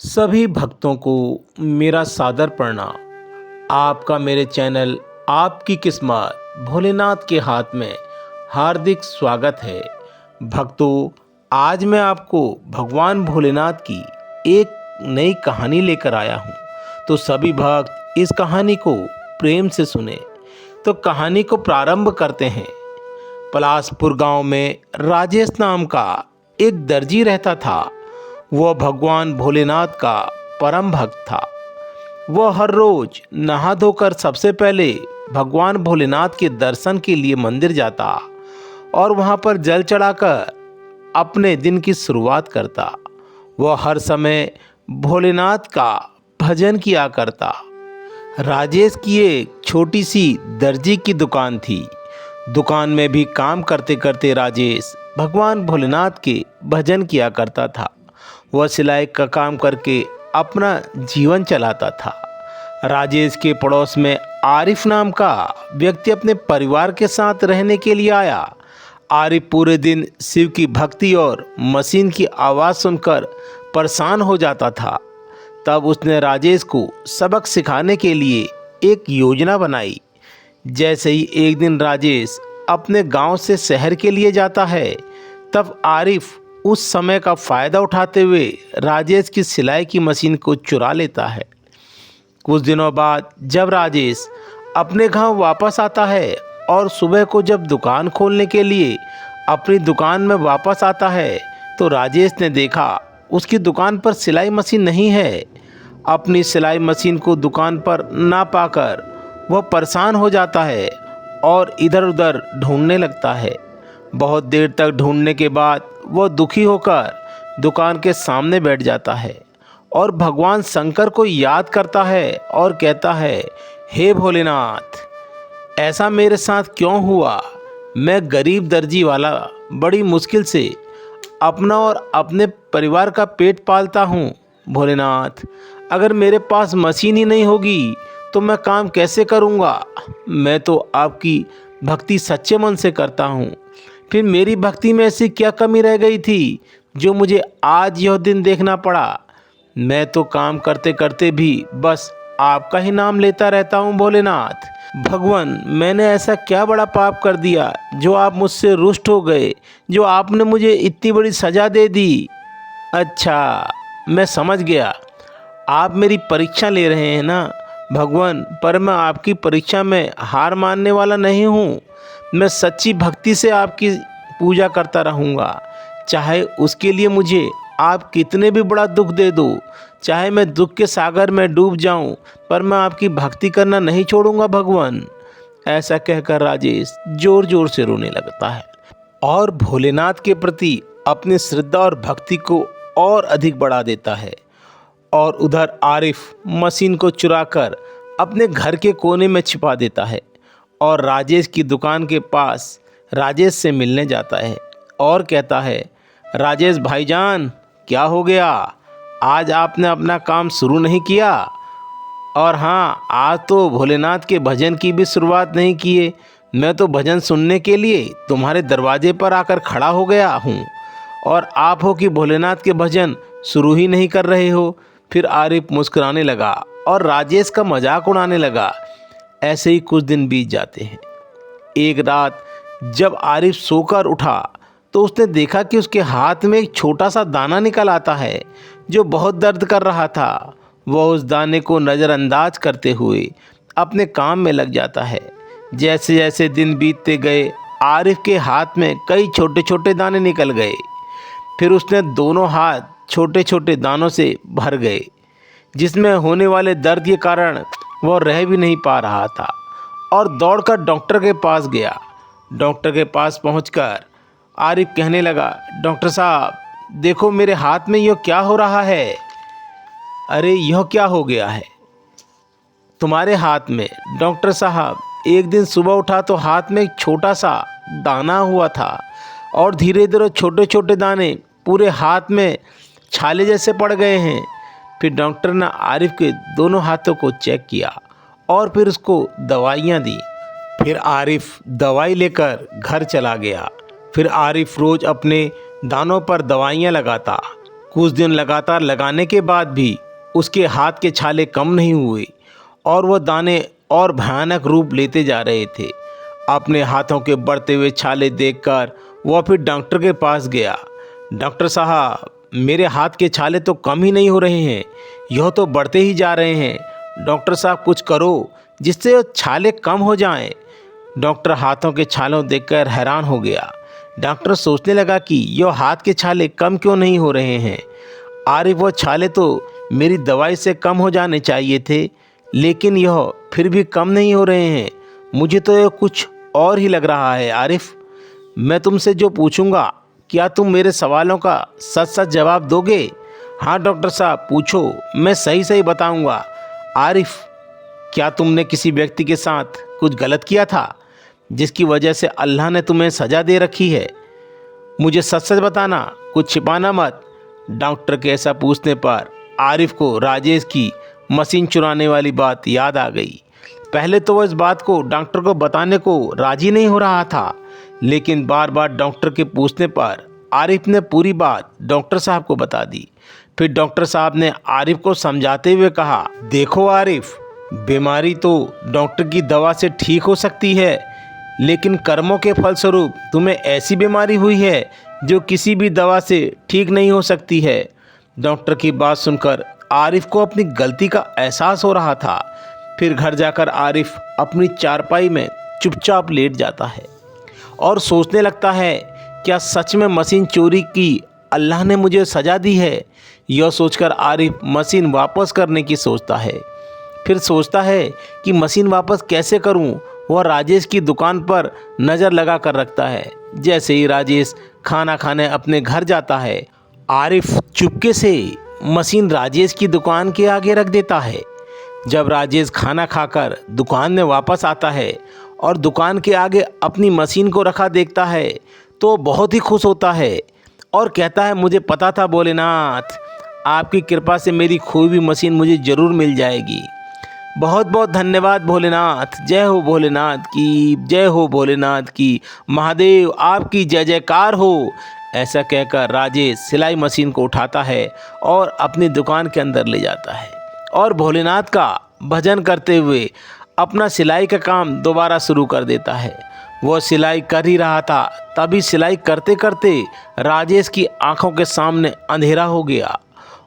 सभी भक्तों को मेरा सादर प्रणाम। आपका मेरे चैनल आपकी किस्मत भोलेनाथ के हाथ में हार्दिक स्वागत है। भक्तों, आज मैं आपको भगवान भोलेनाथ की एक नई कहानी लेकर आया हूँ। तो सभी भक्त इस कहानी को प्रेम से सुने। तो कहानी को प्रारंभ करते हैं। पलासपुर गांव में राजेश नाम का एक दर्जी रहता था। वह भगवान भोलेनाथ का परम भक्त था। वह हर रोज नहा धोकर सबसे पहले भगवान भोलेनाथ के दर्शन के लिए मंदिर जाता और वहां पर जल चढ़ाकर अपने दिन की शुरुआत करता। वह हर समय भोलेनाथ का भजन किया करता। राजेश की एक छोटी सी दर्जी की दुकान थी। दुकान में भी काम करते करते राजेश भगवान भोलेनाथ के भजन किया करता था। वह सिलाई का काम करके अपना जीवन चलाता था। राजेश के पड़ोस में आरिफ नाम का व्यक्ति अपने परिवार के साथ रहने के लिए आया। आरिफ पूरे दिन शिव की भक्ति और मशीन की आवाज़ सुनकर परेशान हो जाता था। तब उसने राजेश को सबक सिखाने के लिए एक योजना बनाई। जैसे ही एक दिन राजेश अपने गांव से शहर के लिए जाता है, तब आरिफ उस समय का फ़ायदा उठाते हुए राजेश की सिलाई की मशीन को चुरा लेता है। कुछ दिनों बाद जब राजेश अपने गांव वापस आता है और सुबह को जब दुकान खोलने के लिए अपनी दुकान में वापस आता है, तो राजेश ने देखा उसकी दुकान पर सिलाई मशीन नहीं है। अपनी सिलाई मशीन को दुकान पर ना पाकर वह परेशान हो जाता है और इधर उधर ढूंढने लगता है। बहुत देर तक ढूंढने के बाद वह दुखी होकर दुकान के सामने बैठ जाता है और भगवान शंकर को याद करता है और कहता है, हे भोलेनाथ, ऐसा मेरे साथ क्यों हुआ? मैं गरीब दर्जी वाला बड़ी मुश्किल से अपना और अपने परिवार का पेट पालता हूँ। भोलेनाथ, अगर मेरे पास मशीन ही नहीं होगी तो मैं काम कैसे करूँगा? मैं तो आपकी भक्ति सच्चे मन से करता हूँ। फिर मेरी भक्ति में ऐसी क्या कमी रह गई थी जो मुझे आज यह दिन देखना पड़ा? मैं तो काम करते करते भी बस आपका ही नाम लेता रहता हूँ। भोलेनाथ भगवान, मैंने ऐसा क्या बड़ा पाप कर दिया जो आप मुझसे रुष्ट हो गए, जो आपने मुझे इतनी बड़ी सज़ा दे दी? अच्छा, मैं समझ गया, आप मेरी परीक्षा ले रहे हैं ना भगवान। पर मैं आपकी परीक्षा में हार मानने वाला नहीं हूँ। मैं सच्ची भक्ति से आपकी पूजा करता रहूँगा, चाहे उसके लिए मुझे आप कितने भी बड़ा दुख दे दो, चाहे मैं दुख के सागर में डूब जाऊं, पर मैं आपकी भक्ति करना नहीं छोड़ूंगा भगवान। ऐसा कहकर राजेश जोर जोर से रोने लगता है और भोलेनाथ के प्रति अपनी श्रद्धा और भक्ति को और अधिक बढ़ा देता है। और उधर आरिफ मशीन को चुराकर अपने घर के कोने में छिपा देता है और राजेश की दुकान के पास राजेश से मिलने जाता है और कहता है, राजेश भाईजान, क्या हो गया? आज आपने अपना काम शुरू नहीं किया? और हाँ, आज तो भोलेनाथ के भजन की भी शुरुआत नहीं किए। मैं तो भजन सुनने के लिए तुम्हारे दरवाजे पर आकर खड़ा हो गया हूँ और आप हो कि भोलेनाथ के भजन शुरू ही नहीं कर रहे हो। फिर आरिफ मुस्कुराने लगा और राजेश का मजाक उड़ाने लगा। ऐसे ही कुछ दिन बीत जाते हैं। एक रात जब आरिफ सोकर उठा तो उसने देखा कि उसके हाथ में एक छोटा सा दाना निकल आता है जो बहुत दर्द कर रहा था। वह उस दाने को नज़रअंदाज करते हुए अपने काम में लग जाता है। जैसे जैसे दिन बीतते गए, आरिफ के हाथ में कई छोटे छोटे दाने निकल गए। फिर उसने दोनों हाथ छोटे छोटे दानों से भर गए, जिसमें होने वाले दर्द के कारण वह रह भी नहीं पा रहा था और दौड़कर डॉक्टर के पास गया। डॉक्टर के पास पहुंचकर आरिफ कहने लगा, डॉक्टर साहब, देखो मेरे हाथ में यह क्या हो रहा है? अरे, यह क्या हो गया है तुम्हारे हाथ में? डॉक्टर साहब, एक दिन सुबह उठा तो हाथ में एक छोटा सा दाना हुआ था और धीरे धीरे छोटे छोटे दाने पूरे हाथ में छाले जैसे पड़ गए हैं। फिर डॉक्टर ने आरिफ के दोनों हाथों को चेक किया और फिर उसको दवाइयाँ दी। फिर आरिफ दवाई लेकर घर चला गया। फिर आरिफ रोज़ अपने दानों पर दवाइयाँ लगाता कुछ दिन लगातार लगाने के बाद भी उसके हाथ के छाले कम नहीं हुए और वह दाने और भयानक रूप लेते जा रहे थे। अपने हाथों के बढ़ते हुए छाले देखकर वह फिर डॉक्टर के पास गया। डॉक्टर साहब, मेरे हाथ के छाले तो कम ही नहीं हो रहे हैं, यह तो बढ़ते ही जा रहे हैं। डॉक्टर साहब, कुछ करो जिससे वो छाले कम हो जाएं। डॉक्टर हाथों के छालों देखकर हैरान हो गया। डॉक्टर सोचने लगा कि यह हाथ के छाले कम क्यों नहीं हो रहे हैं। आरिफ, वह छाले तो मेरी दवाई से कम हो जाने चाहिए थे, लेकिन यह फिर भी कम नहीं हो रहे हैं। मुझे तो यह कुछ और ही लग रहा है। आरिफ, मैं तुमसे जो पूछूंगा, क्या तुम मेरे सवालों का सच सच जवाब दोगे? हाँ डॉक्टर साहब, पूछो, मैं सही सही बताऊंगा। आरिफ, क्या तुमने किसी व्यक्ति के साथ कुछ गलत किया था जिसकी वजह से अल्लाह ने तुम्हें सज़ा दे रखी है? मुझे सच सच बताना, कुछ छिपाना मत। डॉक्टर के ऐसा पूछने पर आरिफ को राजेश की मशीन चुराने वाली बात याद आ गई। पहले तो वह इस बात को डॉक्टर को बताने को राजी नहीं हो रहा था, लेकिन बार बार डॉक्टर के पूछने पर आरिफ ने पूरी बात डॉक्टर साहब को बता दी। फिर डॉक्टर साहब ने आरिफ को समझाते हुए कहा, देखो आरिफ, बीमारी तो डॉक्टर की दवा से ठीक हो सकती है, लेकिन कर्मों के फलस्वरूप तुम्हें ऐसी बीमारी हुई है जो किसी भी दवा से ठीक नहीं हो सकती है। डॉक्टर की बात सुनकर आरिफ को अपनी गलती का एहसास हो रहा था। फिर घर जाकर आरिफ अपनी चारपाई में चुपचाप लेट जाता है और सोचने लगता है, क्या सच में मशीन चोरी की अल्लाह ने मुझे सज़ा दी है? यह सोचकर आरिफ मशीन वापस करने की सोचता है। फिर सोचता है कि मशीन वापस कैसे करूं। वह राजेश की दुकान पर नज़र लगा कर रखता है। जैसे ही राजेश खाना खाने अपने घर जाता है, आरिफ चुपके से मशीन राजेश की दुकान के आगे रख देता है। जब राजेश खाना खाकर दुकान में वापस आता है और दुकान के आगे अपनी मशीन को रखा देखता है तो बहुत ही खुश होता है और कहता है, मुझे पता था भोलेनाथ, आपकी कृपा से मेरी खोई हुई मशीन मुझे ज़रूर मिल जाएगी। बहुत बहुत धन्यवाद भोलेनाथ। जय हो भोलेनाथ की, जय हो भोलेनाथ की, महादेव आपकी जय जयकार हो। ऐसा कहकर राजेश सिलाई मशीन को उठाता है और अपनी दुकान के अंदर ले जाता है और भोलेनाथ का भजन करते हुए अपना सिलाई का काम दोबारा शुरू कर देता है। वह सिलाई कर ही रहा था, तभी सिलाई करते करते राजेश की आंखों के सामने अंधेरा हो गया।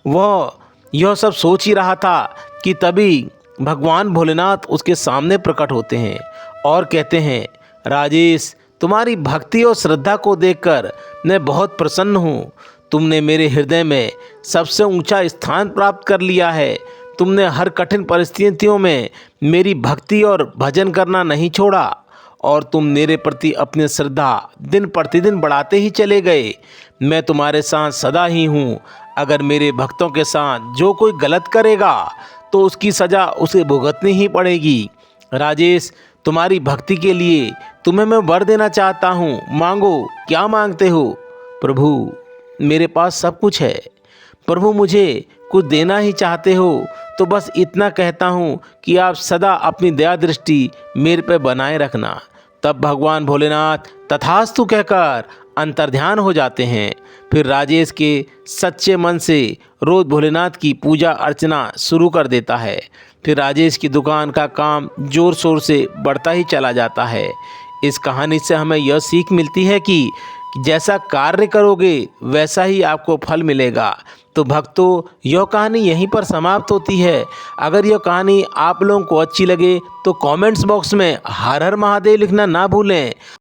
वह यह सब सोच ही रहा था कि तभी भगवान भोलेनाथ उसके सामने प्रकट होते हैं और कहते हैं, राजेश, तुम्हारी भक्ति और श्रद्धा को देखकर मैं बहुत प्रसन्न हूँ। तुमने मेरे हृदय में सबसे ऊंचा स्थान प्राप्त कर लिया है। तुमने हर कठिन परिस्थितियों में मेरी भक्ति और भजन करना नहीं छोड़ा और तुम मेरे प्रति अपनी श्रद्धा दिन प्रतिदिन बढ़ाते ही चले गए। मैं तुम्हारे साथ सदा ही हूँ। अगर मेरे भक्तों के साथ जो कोई गलत करेगा तो उसकी सज़ा उसे भुगतनी ही पड़ेगी। राजेश, तुम्हारी भक्ति के लिए तुम्हें मैं वर देना चाहता हूँ। मांगो, क्या मांगते हो? प्रभु, मेरे पास सब कुछ है। प्रभु, मुझे कुछ देना ही चाहते हो तो बस इतना कहता हूँ कि आप सदा अपनी दया दृष्टि मेरे पे बनाए रखना। तब भगवान भोलेनाथ तथास्तु कहकर अंतर्ध्यान हो जाते हैं। फिर राजेश के सच्चे मन से रोज भोलेनाथ की पूजा अर्चना शुरू कर देता है। फिर राजेश की दुकान का काम जोर शोर से बढ़ता ही चला जाता है। इस कहानी से हमें यह सीख मिलती है कि जैसा कार्य करोगे वैसा ही आपको फल मिलेगा। तो भक्तों, यह कहानी यहीं पर समाप्त होती है। अगर यह कहानी आप लोगों को अच्छी लगे तो कमेंट्स बॉक्स में हर हर महादेव लिखना ना भूलें।